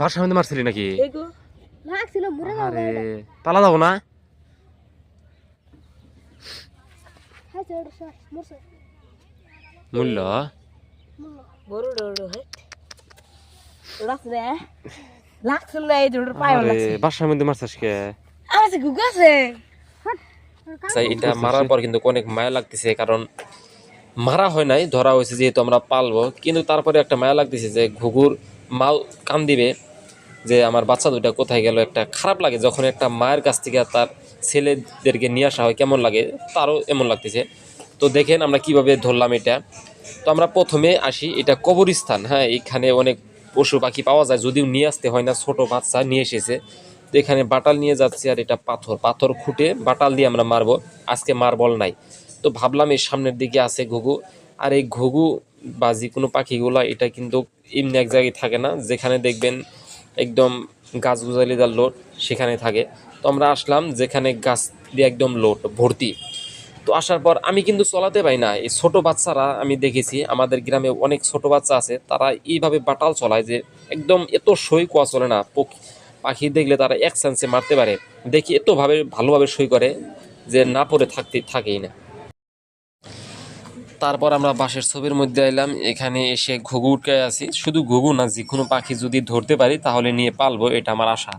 বাসার মধ্যে মারছিলি নাকি? আরে পালা যাবো না? মূল্য বাসার মধ্যে মারছিস কে? এটা মারার পর কিন্তু অনেক মায়া লাগতেছে, কারণ মারা হয় নাই, ধরা হয়েছে যেহেতু আমরা পালবো, কিন্তু তারপরে একটা মায়া লাগতেছে যে ঘুঘুর মাও কান দিবে যে আমার বাচ্চা দুইটা কোথায় গেল। একটা খারাপ লাগে যখন একটা মায়ের কাছ থেকে তার ছেলেদেরকে নিয়ে আসা হয়, কেমন লাগে তারও এমন লাগতেছে। তো দেখেন আমরা কিভাবে ধরলাম এটা। তো আমরা প্রথমে আসি, এটা কবরস্থান। হ্যাঁ, এখানে অনেক পশু পাখি পাওয়া যায়, যদিও নিয়ে আসতে হয় না, ছোট বাচ্চা নিয়ে এসেছে। তো এখানে বাটাল নিয়ে যাচ্ছি, আর এটা পাথর খুঁটে বাটাল দিয়ে আমরা মারবো। আজকে মারবল নাই, তো ভাবলাম এই সামনের দিকে আছে ঘুঘু। আর এই ঘুঘু বা যে কোনো পাখিগুলো এটা কিন্তু এমনি এক জায়গায় থাকে না, যেখানে দেখবেন একদম গাছ গুজালিদার লোড সেখানে থাকে। তো আমরা আসলাম যেখানে গাছ দিয়ে একদম লোড ভর্তি। তো আসার পর আমি কিন্তু চলাতে পাই না, এই ছোট বাচ্চারা আমি দেখেছি আমাদের গ্রামে অনেক ছোট বাচ্চা আছে, তারা এইভাবে বাটাল চলায় যে একদম এত সই কোয়া চলে না। পাখি দেখলে তারা এক চান্সে মারতে পারে, দেখি এতভাবে ভালোভাবে সই করে যে না পড়ে থাকেই না। তারপর আমরা বাঁশের ছবির মধ্যে এলাম, এখানে এসে ঘুঘু উঠে আছি। শুধু ঘুঘু না, যে কোনো পাখি যদি ধরতে পারি তাহলে নিয়ে পালবো, এটা আমার আশা।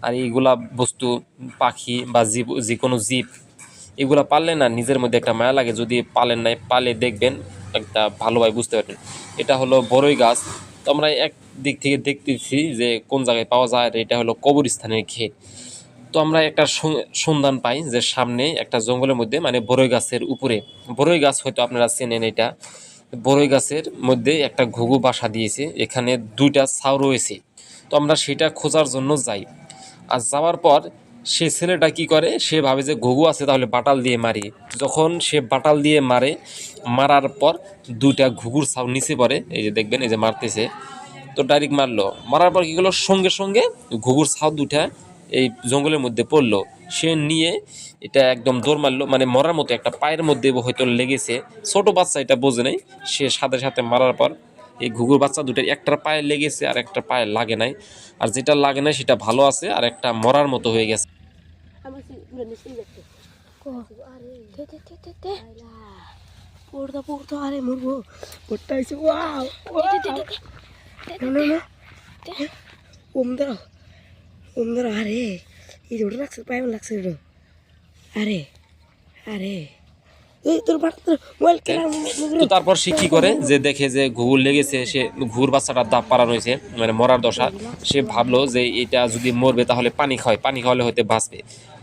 আর এইগুলা বস্তু পাখি বা যে কোনো জীব এগুলা পাললে না নিজের মধ্যে একটা মায়া লাগে। যদি পালেন নাই, পালে দেখবেন একটা ভালোভাবে বুঝতে পারবেন। এটা হলো বড়ই গাছ। তো আমরা এক দিক থেকে দেখতেছি যে কোন জায়গায় পাওয়া যায়, আর এটা হলো কবরস্থানের ঘের। তো আমরা একটা সন্ধান পাই যে সামনে একটা জঙ্গলের মধ্যে, মানে বড়ই গাছের উপরে, বড়ই গাছ হয়তো আপনারা চেনেন, এটা বড়ই গাছের মধ্যে একটা ঘুঘু বাসা দিয়েছে, এখানে দুইটা ছাউ রয়েছে। তো আমরা সেটা খোঁজার জন্য যাই। আর যাওয়ার পর সে ছেলেটা কি করে, সে ভাবে যে ঘুঘু আছে তাহলে বাটাল দিয়ে মারি। যখন সে বাটাল দিয়ে মারার পর দুইটা ঘুঘুর ছাউ নিচে পড়ে, এই যে দেখবেন, এই যে মারতেছে। তো ডাইরেক্ট মারলো, মারার পর কি হলো, সঙ্গে সঙ্গে ঘুঘুর ছাউ দুটা এই জঙ্গলের মধ্যে পড়লো। সে নিয়ে এটা একদম দৌড় মারলো, মানে মরার মতো একটা পায়ের মধ্যে হয়তো লেগেছে। ছোট বাচ্চা এটা বোঝে নাই, সে সাথে সাথে মারার পর এই ঘুঘুর বাচ্চা দুটো একটার পায়ে লেগেছে আর একটা পায়ে লাগে নাই। আর যেটা লাগে নাই সেটা ভালো আছে, আর একটা মরার মতো হয়ে গেছে। তো তারপর সে কি করে, যে দেখে যে ঘুঘুর লেগেছে, সে ঘুঘুর বাচ্চাটার দাঁত পাড়ানো হয়েছে, মানে মরার দশা। সে ভাবলো যে এটা যদি মরবে তাহলে পানি খাওয়ালে হয়তো বাঁচবে।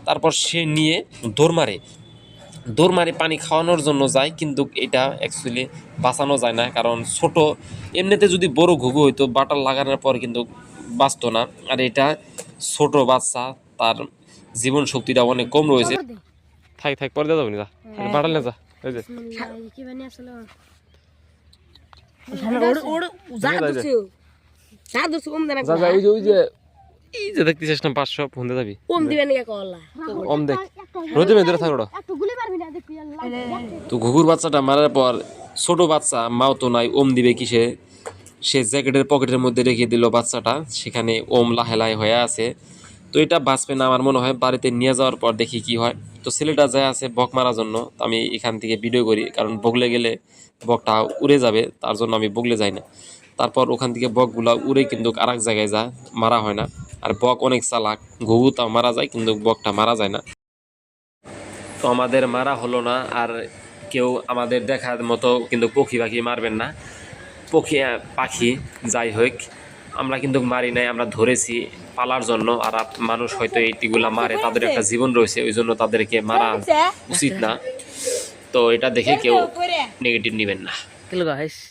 তারপর সে নিয়ে দৌড় মারে পানি খাওয়ানোর জন্য যায়, কিন্তু এটা অ্যাকচুয়ালি বাঁচানো যায় না, কারণ ছোট। এমনিতে যদি বড় ঘুঘু হইতো বাটাল লাগানোর পর কিন্তু বাঁচতো না। আর এটা ছোট বাচ্চা, তার জীবন শক্তিটা অনেক কম রয়েছে। থাক পরে যাবো না, বাটাল না যা। ওই যে এই যে দেখতেছিস না 500 ফোন দিয়ে যাবি, ওম দেখ রোদে মেদরে থাক। তো ঘুঘুর বাচ্চাটা মারার পর ছোট বাচ্চা, মাও তো নাই, ওম দিবে কিসে, সে জ্যাকেটের পকেটের মধ্যে রেখে দিল বাচ্চাটা, সেখানে ওম লাহে হয়ে আছে। তো এটা বাঁচবে না আমার মনে হয়। বাড়িতে নিয়ে যাওয়ার পর দেখি কি হয়। তো ছেলেটা যায় আছে বক মারার জন্য, আমি এখান থেকে ভিডিও করি, কারণ বগলে গেলে বকটা উড়ে যাবে, তার জন্য আমি বগলে যাই না। তারপর ওখান থেকে বকগুলা উড়ে কিন্তু আর এক জায়গায় যায়, মারা হয় না। আর বক অনেক চালাক, ঘুঘু তাও মারা যায় কিন্তু বকটা মারা যায় না। তো আমাদের মারা হলো না, আর কেউ আমাদের দেখার মতো কিন্তু পাখি মারবেন না। পাখি যাই হোক, আমরা কিন্তু মারি নাই, আমরা ধরেছি পালার জন্য। আর মানুষ হয়তো এইটিগুলা মারে, তাদের একটা জীবন রয়েছে, ওই জন্য তাদেরকে মারা উচিত না। তো এটা দেখে কেউ নেগেটিভ নেবেন না।